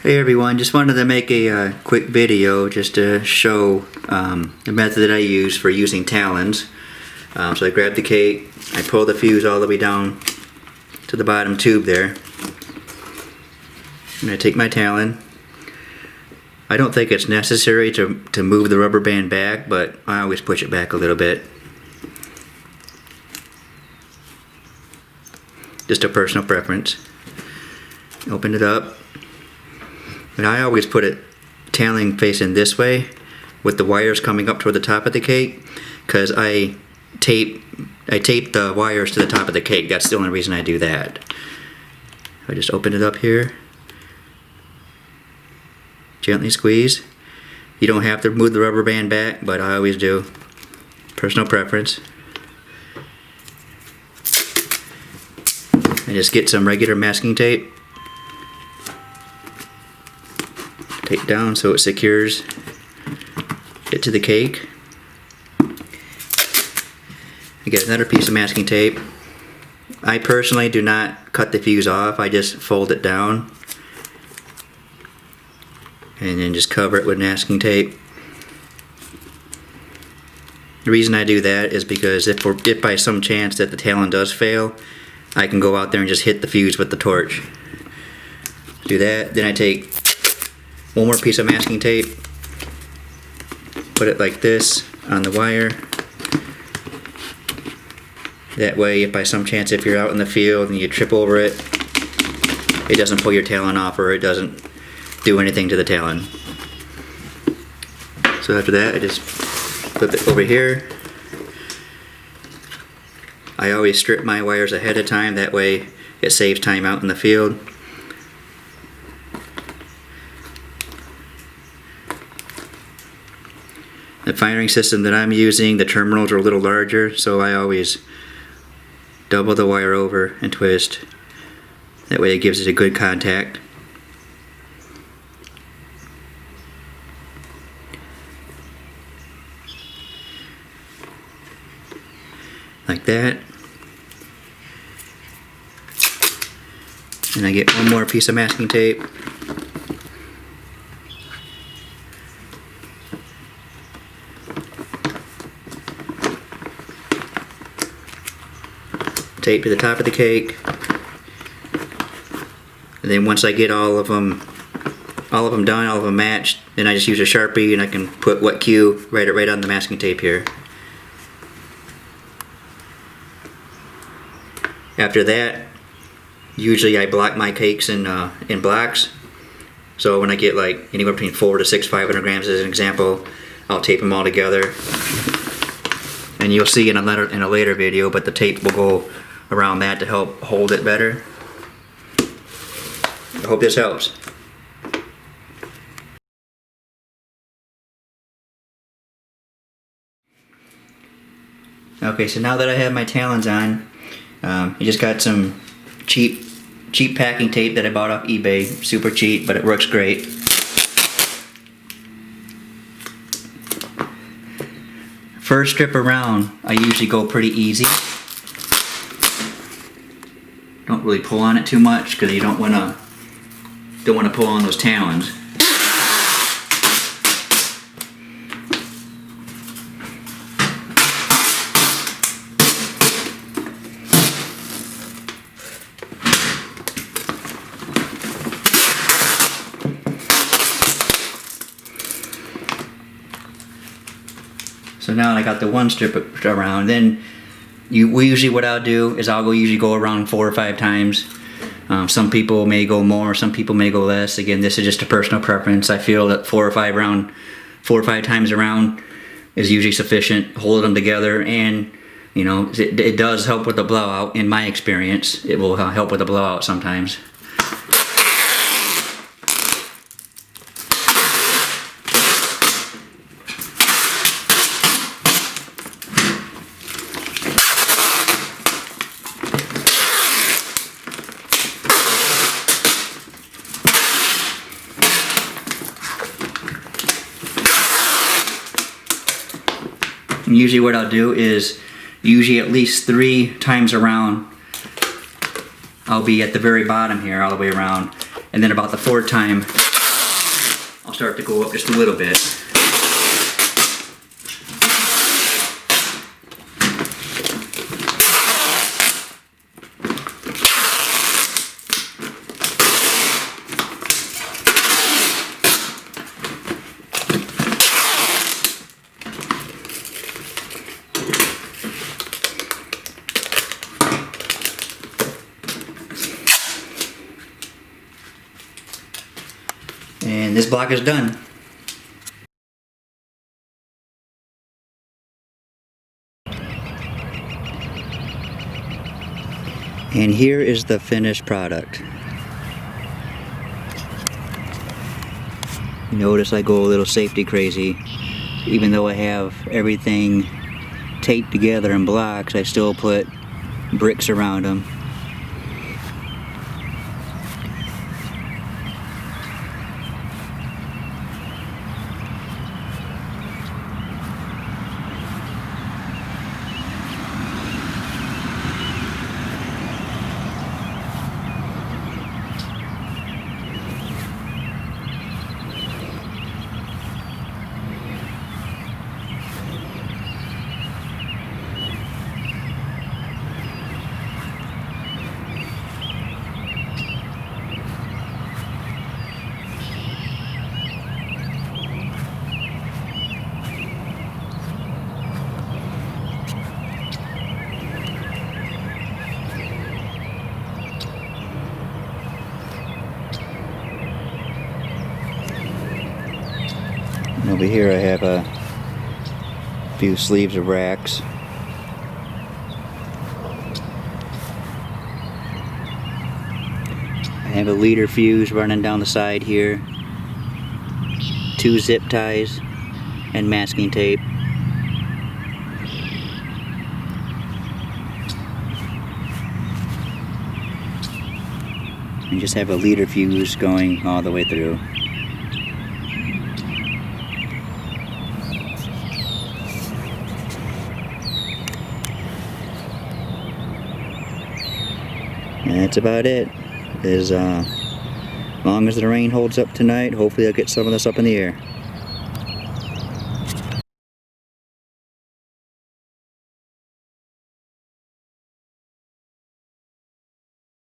Hey everyone, just wanted to make a quick video just to show the method that I use for using Talons. So I grab the cake, I pull the fuse all the way down to the bottom tube there, and I take my Talon. I don't think it's necessary to move the rubber band back, but I always push it back a little bit. Just a personal preference. Open it up. And I always put it Talon facing this way with the wires coming up toward the top of the cake, because I tape the wires to the top of the cake. That's the only reason I do that. I just open it up here, gently squeeze. You don't have to move the rubber band back, but I always do. Personal preference. And just get some regular masking tape. Tape down so it secures it to the cake. You get another piece of masking tape. I personally do not cut the fuse off, I just fold it down and then just cover it with masking tape. The reason I do that is because if by some chance that the Talon does fail, I can go out there and just hit the fuse with the torch. Do that, then I take one more piece of masking tape, put it like this on the wire. That way, if by some chance if you're out in the field and you trip over it, it doesn't pull your Talon off or it doesn't do anything to the Talon. So after that, I just flip it over here. I always strip my wires ahead of time, that way it saves time out in the field. The firing system that I'm using, the terminals are a little larger, so I always double the wire over and twist. That way it gives it a good contact. Like that. And I get one more piece of masking tape. Tape to the top of the cake, and then once I get all of them done, all of them matched, then I just use a Sharpie and I can put wet Q right on the masking tape here. After that, usually I block my cakes in blocks. So when I get like anywhere between 400 to 500 grams as an example, I'll tape them all together. And you'll see in a later video, but the tape will go around that to help hold it better. I hope this helps. Okay, so now that I have my Talons on, I just got some cheap packing tape that I bought off eBay. Super cheap, but it works great. First trip around, I usually go pretty easy. Don't really pull on it too much because you don't want to pull on those Talons. So now I got the one strip around. Then what I'll do is I'll usually go around 4 or 5 times. Some people may go more, some people may go less. Again, this is just a personal preference. I feel that 4 or 5 times around is usually sufficient. Hold them together, and you know it does help with the blowout. In my experience, it will help with the blowout sometimes. And usually what I'll do is, usually at least 3 times around, I'll be at the very bottom here all the way around, and then about the 4th time start to go up just a little bit. And this block is done. And here is the finished product. Notice I go a little safety crazy. Even though I have everything taped together in blocks, I still put bricks around them. And over here I have a few sleeves of racks. I have a leader fuse running down the side here, 2 zip ties, and masking tape. And just have a leader fuse going all the way through. And that's about it. As long as the rain holds up tonight, hopefully I'll get some of this up in the air.